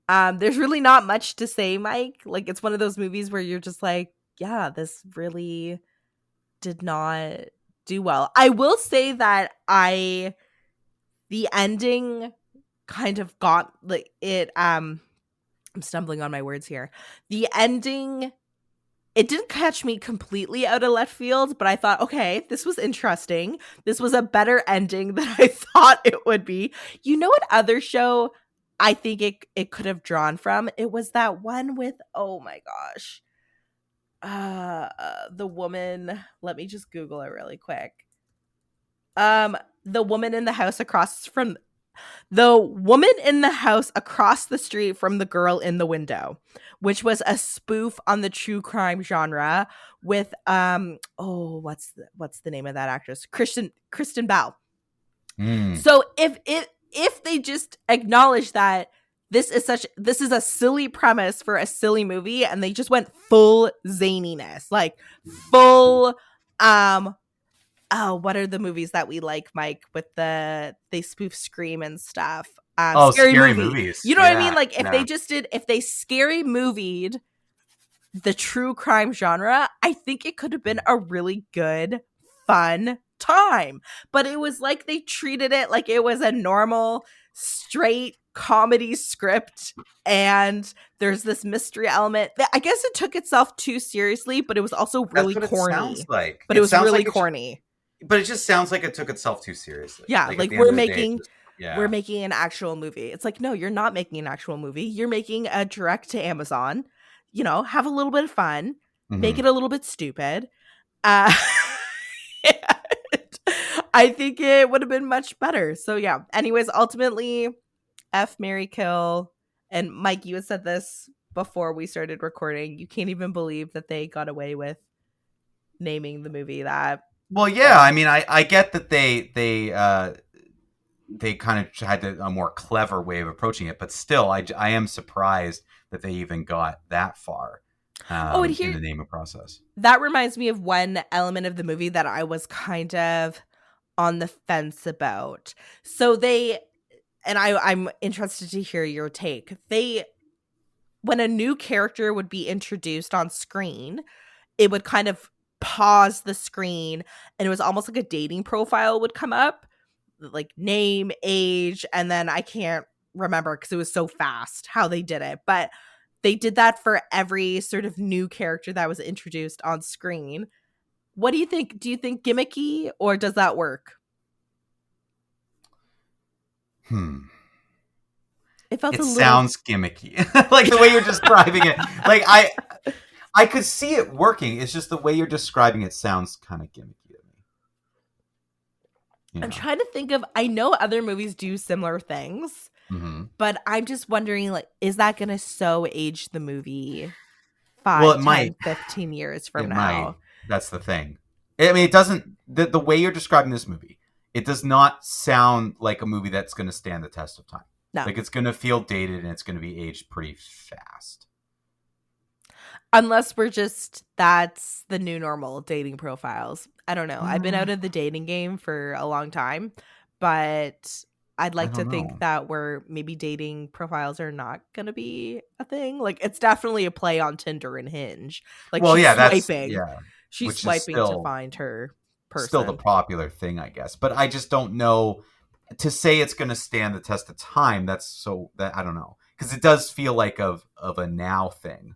There's really not much to say, Mike. Like, it's one of those movies where you're just like, yeah, this really did not do well. I will say that the ending kind of got like it. I'm stumbling on my words here. The ending, it didn't catch me completely out of left field, but I thought, okay, this was interesting. This was a better ending than I thought it would be. You know what other show I think it could have drawn from? It was that one with, oh my gosh, the woman. Let me just Google it really quick. The woman in the house across the street from the girl in the window, which was a spoof on the true crime genre with what's the name of that actress? Kristen Bell. So if they just acknowledge that this is a silly premise for a silly movie, and they just went full zaniness, like full what are the movies that we like, Mike, with they spoof Scream and stuff? Scary movies. You know what I mean? Like, if they scary movied the true crime genre, I think it could have been a really good, fun time. But it was like they treated it like it was a normal, straight comedy script, and there's this mystery element. I guess it took itself too seriously, but it was also really corny. It sounds like. But it was really corny. But it just sounds like it took itself too seriously. Yeah, like we're making an actual movie. It's like, no, you're not making an actual movie. You're making a direct to Amazon. Have a little bit of fun, make it a little bit stupid. I think it would have been much better. So yeah. Anyways, ultimately, F, marry, kill. And Mike, you had said this before we started recording, you can't even believe that they got away with naming the movie that. Well, yeah, I mean, I get that they kind of had a more clever way of approaching it, but still, I am surprised that they even got that far in the naming process. That reminds me of one element of the movie that I was kind of on the fence about. So I'm interested to hear your take. When a new character would be introduced on screen, it would kind of pause the screen, and it was almost like a dating profile would come up, like name, age, and then I can't remember because it was so fast how they did it, but they did that for every sort of new character that was introduced on screen. What do you think? Do you think gimmicky, or does that work? It sounds gimmicky. Like the way you're describing it. Like I could see it working. It's just the way you're describing it sounds kind of gimmicky to me. You know? I'm trying to think of, I know other movies do similar things, but I'm just wondering, like, is that going to so age the movie 5, 10, 15 years from now? Might. That's the thing. I mean, it doesn't, the way you're describing this movie, it does not sound like a movie that's going to stand the test of time. No. Like, it's going to feel dated and it's going to be aged pretty fast. Unless that's the new normal, dating profiles. I don't know. I've been out of the dating game for a long time, but I'd like to think that maybe dating profiles are not going to be a thing. Like, it's definitely a play on Tinder and Hinge. Like, she's swiping to find her person. Still the popular thing, I guess. But I just don't know. To say it's going to stand the test of time, I don't know. Because it does feel like of a now thing.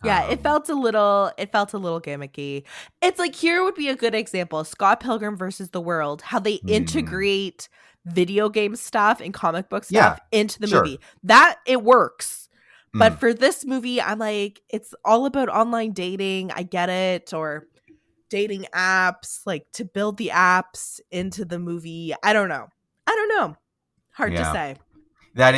Yeah, it felt a little gimmicky. It's like, here would be a good example. Scott Pilgrim versus the World, how they integrate video game stuff and comic book stuff into the movie. That, it works. But for this movie, I'm like, it's all about online dating. I get it. Or dating apps, like to build the apps into the movie. I don't know. Hard to say. That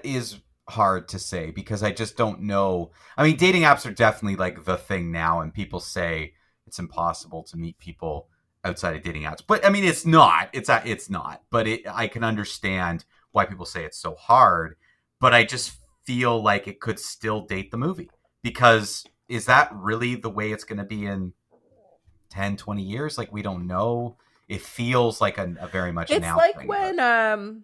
is hard to say because I just don't know. I mean, dating apps are definitely like the thing now, and people say it's impossible to meet people outside of dating apps. But I mean, it's not. It's not. But I can understand why people say it's so hard. But I just feel like it could still date the movie, because is that really the way it's going to be in 10, 20 years? Like, we don't know. It feels like a very much it's now like thing, when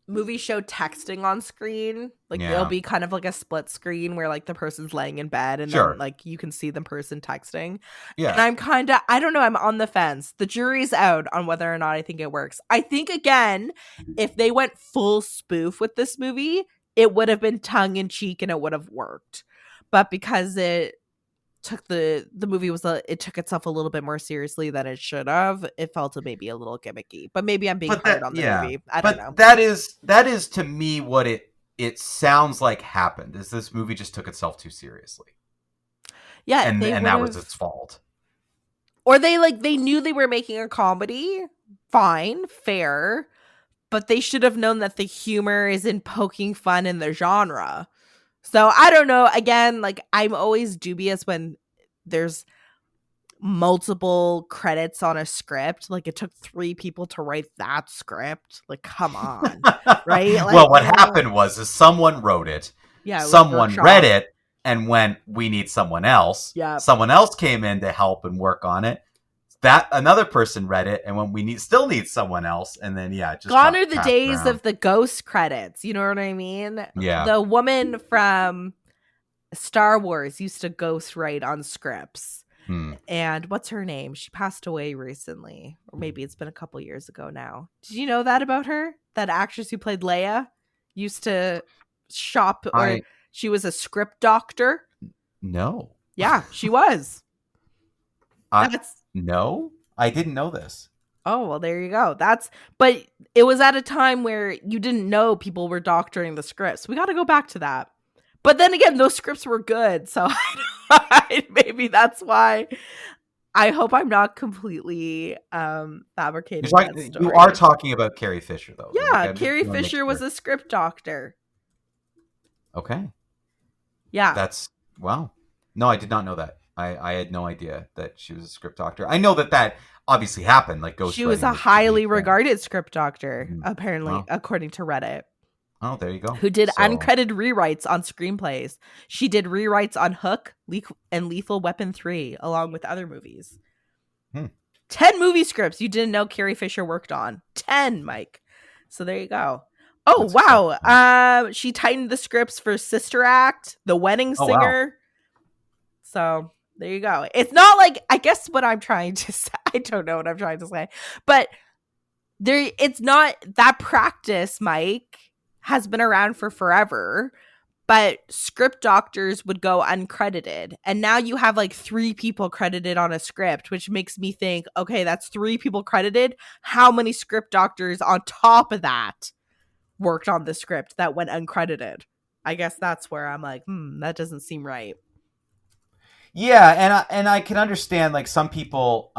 movies show texting on screen. Like, it'll be kind of like a split screen where like the person's laying in bed and then like you can see the person texting. Yeah. And I'm kind of, I don't know, I'm on the fence. The jury's out on whether or not I think it works. I think, again, if they went full spoof with this movie, it would have been tongue in cheek and it would have worked. But because it took the movie it took itself a little bit more seriously than it should have, it felt maybe a little gimmicky. But maybe I'm being hard on the movie. I don't know. That is to me what it sounds like happened, is this movie just took itself too seriously. Yeah, and that was its fault. Or they knew they were making a comedy. Fine, fair, but they should have known that the humor is in poking fun in the genre. So I don't know. Again, like, I'm always dubious when there's multiple credits on a script. Like, it took 3 people to write that script. Like, come on, right? Like, well, what happened was someone wrote it. Yeah, someone read it and went, "We need someone else." Yeah. Someone else came in to help and work on it. That another person read it, and when we still need someone else, and then just gone are the days of the ghost credits. You know what I mean? Yeah. The woman from Star Wars used to ghost write on scripts. And what's her name? She passed away recently, or maybe it's been a couple years ago now. Did you know that about her? That actress who played Leia used to shop, or she was a script doctor. No. Yeah, she was. No, I didn't know this. Oh, well, there you go. But it was at a time where you didn't know people were doctoring the scripts. We got to go back to that. But then again, those scripts were good. So maybe that's why. I hope I'm not completely fabricating that story. You are talking about Carrie Fisher, though. Yeah, Carrie Fisher was a script doctor. Okay. Yeah. That's wow. No, I did not know that. I had no idea that she was a script doctor. I know that obviously happened, like She was ghostwriting a with TV. highly regarded script doctor, Mhm. apparently, Wow. according to Reddit, Oh, there you go. who did So uncredited rewrites on screenplays. She did rewrites on Hook and Lethal Weapon 3, along with other movies. 10 movie scripts you didn't know Carrie Fisher worked on. 10, Mike. So there you go. Oh, that's wow. She tightened the scripts for Sister Act, The Wedding Oh, wow. Singer. So there you go. It's not like, I guess what I'm trying to say, I don't know what I'm trying to say, but it's not that practice, Mike, has been around for forever, but script doctors would go uncredited. And now you have like 3 people credited on a script, which makes me think, okay, that's 3 people credited. How many script doctors on top of that worked on the script that went uncredited? I guess that's where I'm like, that doesn't seem right. Yeah, and I can understand like some people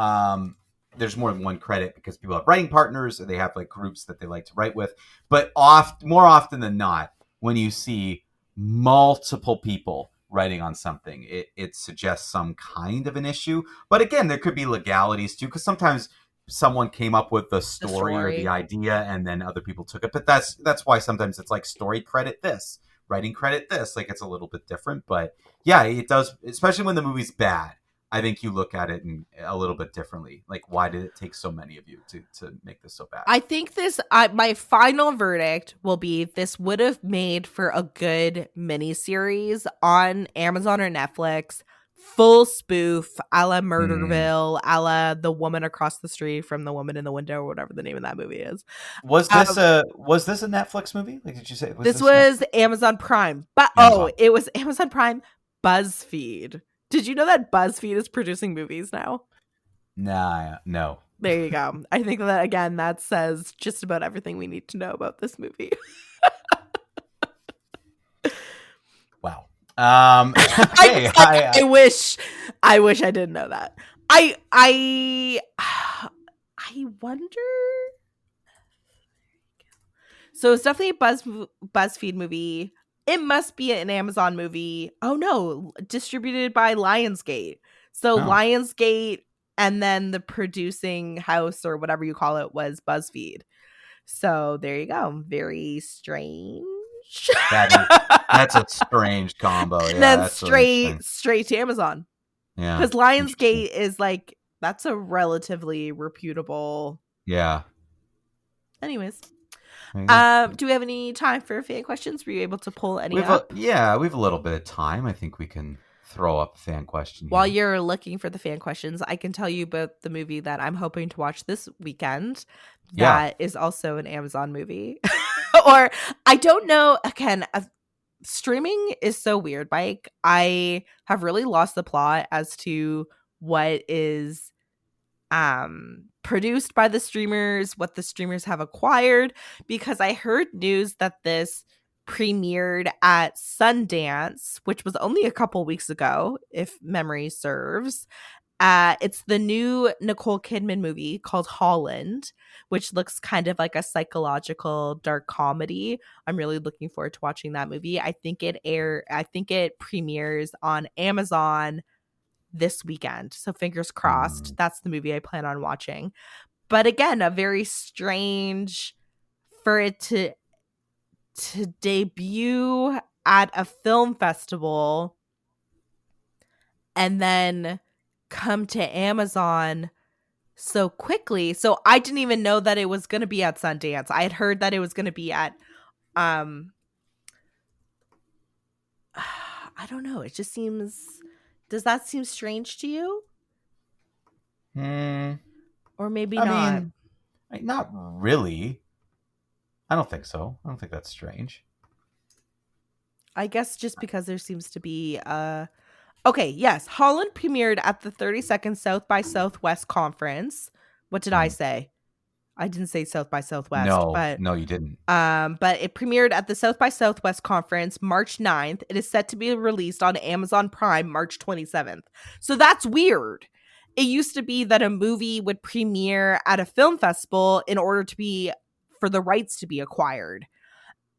there's more than one credit because people have writing partners or they have like groups that they like to write with. But more often than not, when you see multiple people writing on something, it suggests some kind of an issue. But again, there could be legalities too, because sometimes someone came up with the story or the idea and then other people took it. But that's why sometimes it's like story credit this, writing credit this. Like it's a little bit different, but yeah, it does, especially when the movie's bad. I think you look at it a little bit differently. Like, why did it take so many of you to make this so bad? I think my final verdict will be this would have made for a good miniseries on Amazon or Netflix, full spoof, a la Murderville, a la The Woman Across the Street from The Woman in the Window, or whatever the name of that movie is. Was this a Netflix movie? Like, did you say this was Amazon Prime? But Amazon. It was Amazon Prime. BuzzFeed. Did you know that BuzzFeed is producing movies now? Nah, no. There you go. I think that, again, that says just about everything we need to know about this movie. Wow. Okay, I wish I didn't know that. I wonder. So it's definitely a BuzzFeed movie. It must be an Amazon movie. Oh no, distributed by Lionsgate. So Lionsgate, and then the producing house or whatever you call it was BuzzFeed. So there you go. Very strange. That's a strange combo. Yeah, and then straight to Amazon. Yeah, because Lionsgate is like, that's a relatively reputable. Yeah. Anyways. Do we have any time for fan questions? Were you able to pull any up? We have a little bit of time. I think we can throw up a fan question. While you're looking for the fan questions, I can tell you about the movie that I'm hoping to watch this weekend. That is also an Amazon movie. Or I don't know. Again, streaming is so weird, Mike. I have really lost the plot as to what is produced by the streamers, what the streamers have acquired, because I heard news that this premiered at Sundance, which was only a couple weeks ago, if memory serves. It's the new Nicole Kidman movie called Holland, which looks kind of like a psychological dark comedy. I'm really looking forward to watching that movie. I think it premieres on Amazon this weekend. So fingers crossed. That's the movie I plan on watching. But again, a very strange for it to debut at a film festival and then come to Amazon so quickly. So I didn't even know that it was going to be at Sundance. I had heard that it was going to be at I don't know. It just seems, does that seem strange to you? Or maybe not. I mean, not really. I don't think so. I don't think that's strange. I guess just because there seems to be okay, yes. Holland premiered at the 32nd South by Southwest Conference. What did I say? I didn't say South by Southwest. No, you didn't. But it premiered at the South by Southwest Conference March 9th. It is set to be released on Amazon Prime March 27th. So that's weird. It used to be that a movie would premiere at a film festival in order for the rights to be acquired.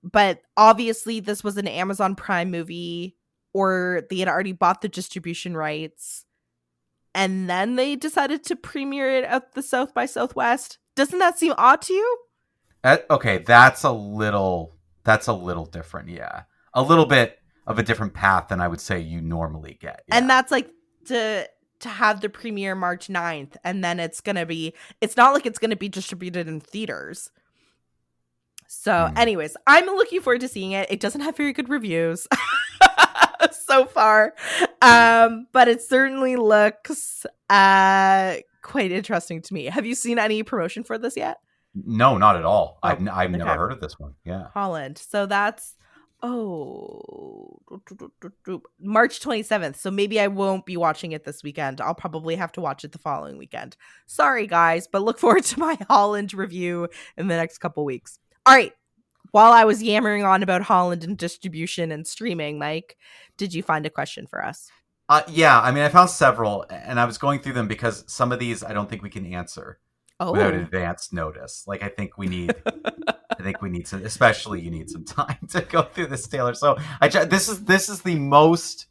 But obviously this was an Amazon Prime movie, or they had already bought the distribution rights and then they decided to premiere it at the South by Southwest. Doesn't that seem odd to you? Okay, that's a little different. Yeah, a little bit of a different path than I would say you normally get. Yeah. And that's like to have the premiere March 9th, and then it's not like it's gonna be distributed in theaters. So anyways, I'm looking forward to seeing it. It doesn't have very good reviews so far, but it certainly looks quite interesting to me. Have you seen any promotion for this yet? No, not at all. I've never heard of this one. Yeah. Holland. So that's March 27th. So maybe I won't be watching it this weekend. I'll probably have to watch it the following weekend. Sorry, guys, but look forward to my Holland review in the next couple weeks. All right. While I was yammering on about Holland and distribution and streaming, Mike, did you find a question for us? Yeah. I mean, I found several, and I was going through them because some of these I don't think we can answer without advance notice. Like, I think we need some, especially you need some time to go through this, Taylor. So this is the most,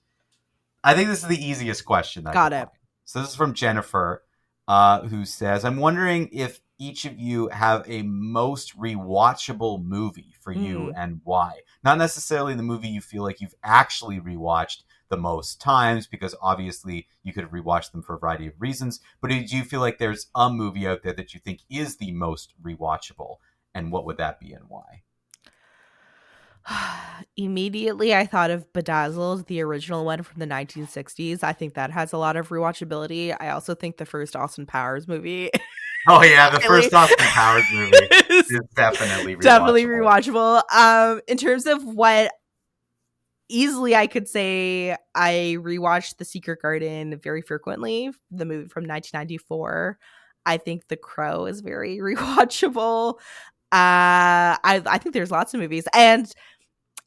I think this is the easiest question. Got it. So this is from Jennifer, who says, I'm wondering if each of you have a most rewatchable movie for you and why. Not necessarily the movie you feel like you've actually rewatched the most times, because obviously you could have rewatched them for a variety of reasons, but do you feel like there's a movie out there that you think is the most rewatchable, and what would that be and why? Immediately I thought of Bedazzled, the original one from the 1960s. I think that has a lot of rewatchability. I also think the first Austin Powers movie Oh yeah, the first Austin Powers movie is definitely rewatchable. In terms of what easily I could say, I rewatched The Secret Garden very frequently, the movie from 1994. I think The Crow is very rewatchable. I think there's lots of movies, and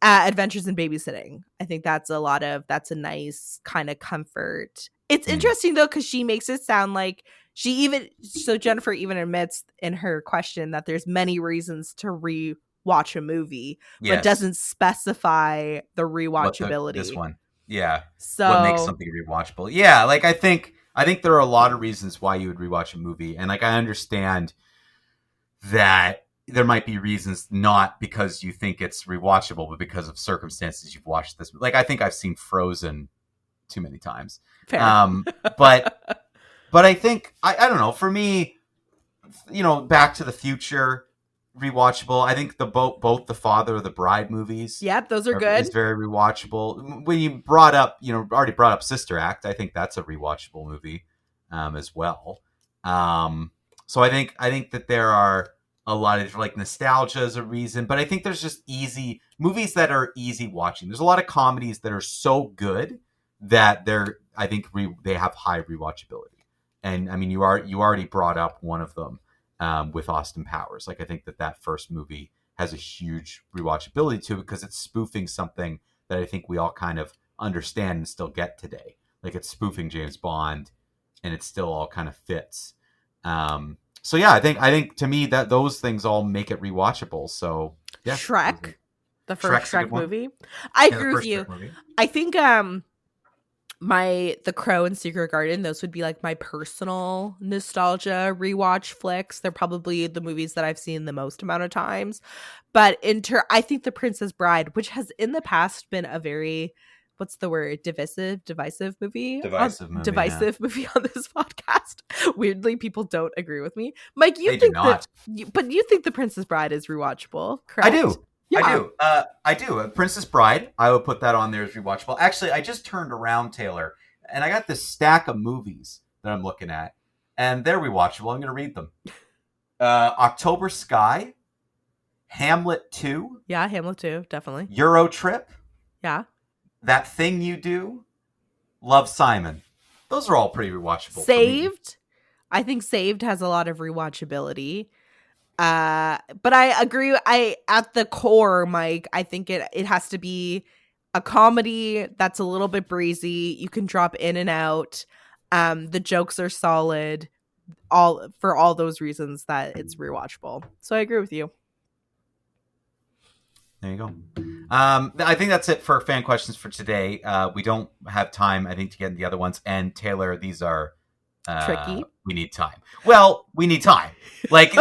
Adventures in Babysitting. I think that's a nice kind of comfort. It's interesting though, because she makes it sound like Jennifer even admits in her question that there's many reasons to rewatch a movie, but doesn't specify the rewatchability. This one. Yeah. So what makes something rewatchable? Yeah, like I think there are a lot of reasons why you would rewatch a movie, and like I understand that there might be reasons not because you think it's rewatchable, but because of circumstances you've watched this. Like I think I've seen Frozen too many times. Fair. But I think I don't know. For me, Back to the Future, rewatchable. I think both the Father of the Bride movies. Yep, those are good. Is very rewatchable. When you already brought up Sister Act, I think that's a rewatchable movie, as well. So I think that there are a lot of like nostalgia is a reason, but I think there's just easy movies that are easy watching. There's a lot of comedies that are so good that they have high rewatchability. And I mean, you already brought up one of them with Austin Powers. Like I think that first movie has a huge rewatchability to it because it's spoofing something that I think we all kind of understand and still get today. Like it's spoofing James Bond, and it still all kind of fits. So yeah, I think to me that those things all make it rewatchable. So yeah, Shrek, the first Shrek movie. I agree with you. I think The Crow and Secret Garden, those would be like my personal nostalgia rewatch flicks. They're probably the movies that I've seen the most amount of times. But I think The Princess Bride, which has in the past been a very, what's the word? Divisive movie? Divisive movie on this podcast. Weirdly, people don't agree with me. Mike, you think The Princess Bride is rewatchable, correct? I do. Yeah. I do. Princess Bride, I would put that on there as rewatchable. Actually, I just turned around, Taylor, and I got this stack of movies that I'm looking at, and they're rewatchable. I'm going to read them. October Sky, Hamlet 2. Yeah, Hamlet 2, definitely. Euro Trip. Yeah. That Thing You Do. Love, Simon. Those are all pretty rewatchable. Saved. I think Saved has a lot of rewatchability. But I agree. At the core, Mike, I think it has to be a comedy that's a little bit breezy. You can drop in and out. The jokes are solid. For all those reasons that it's rewatchable. So I agree with you. There you go. I think that's it for fan questions for today. We don't have time, I think, to get into the other ones. And Taylor, these are tricky. We need time. Well, we need time. Like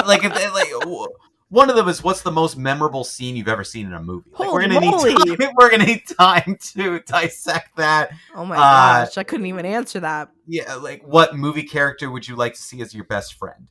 one of them is, what's the most memorable scene you've ever seen in a movie? Like, we're gonna need time to dissect that. Oh my gosh, I couldn't even answer that. Yeah, like, what movie character would you like to see as your best friend?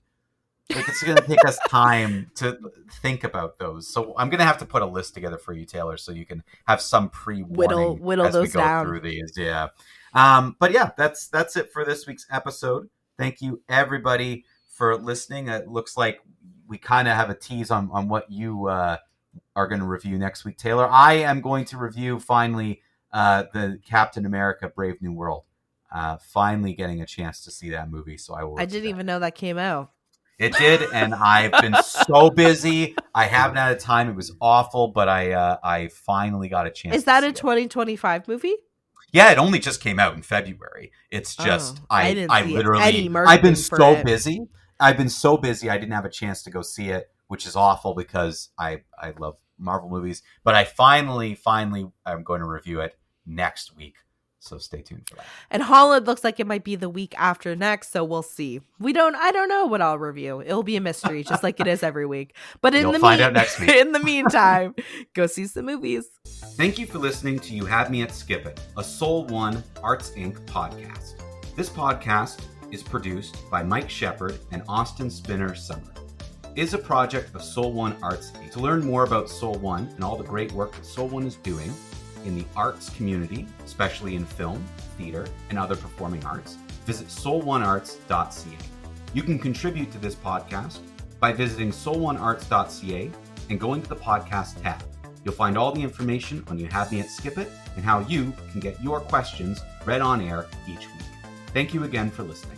Like, it's going to take us time to think about those. So I'm going to have to put a list together for you, Taylor, so you can have some pre-warning whittle as those we go down through these. Yeah. But yeah, that's it for this week's episode. Thank you, everybody, for listening. It looks like we kind of have a tease on what you are going to review next week, Taylor. I am going to review, finally, the Captain America Brave New World. Finally getting a chance to see that movie, so I didn't even know that came out. It did, and I've been so busy. I haven't had time. It was awful, but I finally got a chance. Is that a 2025 movie? Yeah, it only just came out in February. It's just I've been so busy. I've been so busy. I didn't have a chance to go see it, which is awful because I love Marvel movies. But I finally I'm going to review it next week. So stay tuned for that. And Holland looks like it might be the week after next, so we'll see. I don't know what I'll review. It'll be a mystery, just like it is every week. But you'll find out next week. In the meantime, go see some movies. Thank you for listening to You Had Me at Skip It, a Soul One Arts Inc. podcast. This podcast is produced by Mike Shepard and Austin Spinner Summer. It is a project of Soul One Arts Inc. To learn more about Soul One and all the great work that Soul One is doing in the arts community, especially in film, theater, and other performing arts, visit soul1arts.ca. You can contribute to this podcast by visiting soul1arts.ca and going to the podcast tab. You'll find all the information on You Had Me at Skip It and how you can get your questions read on air each week. Thank you again for listening.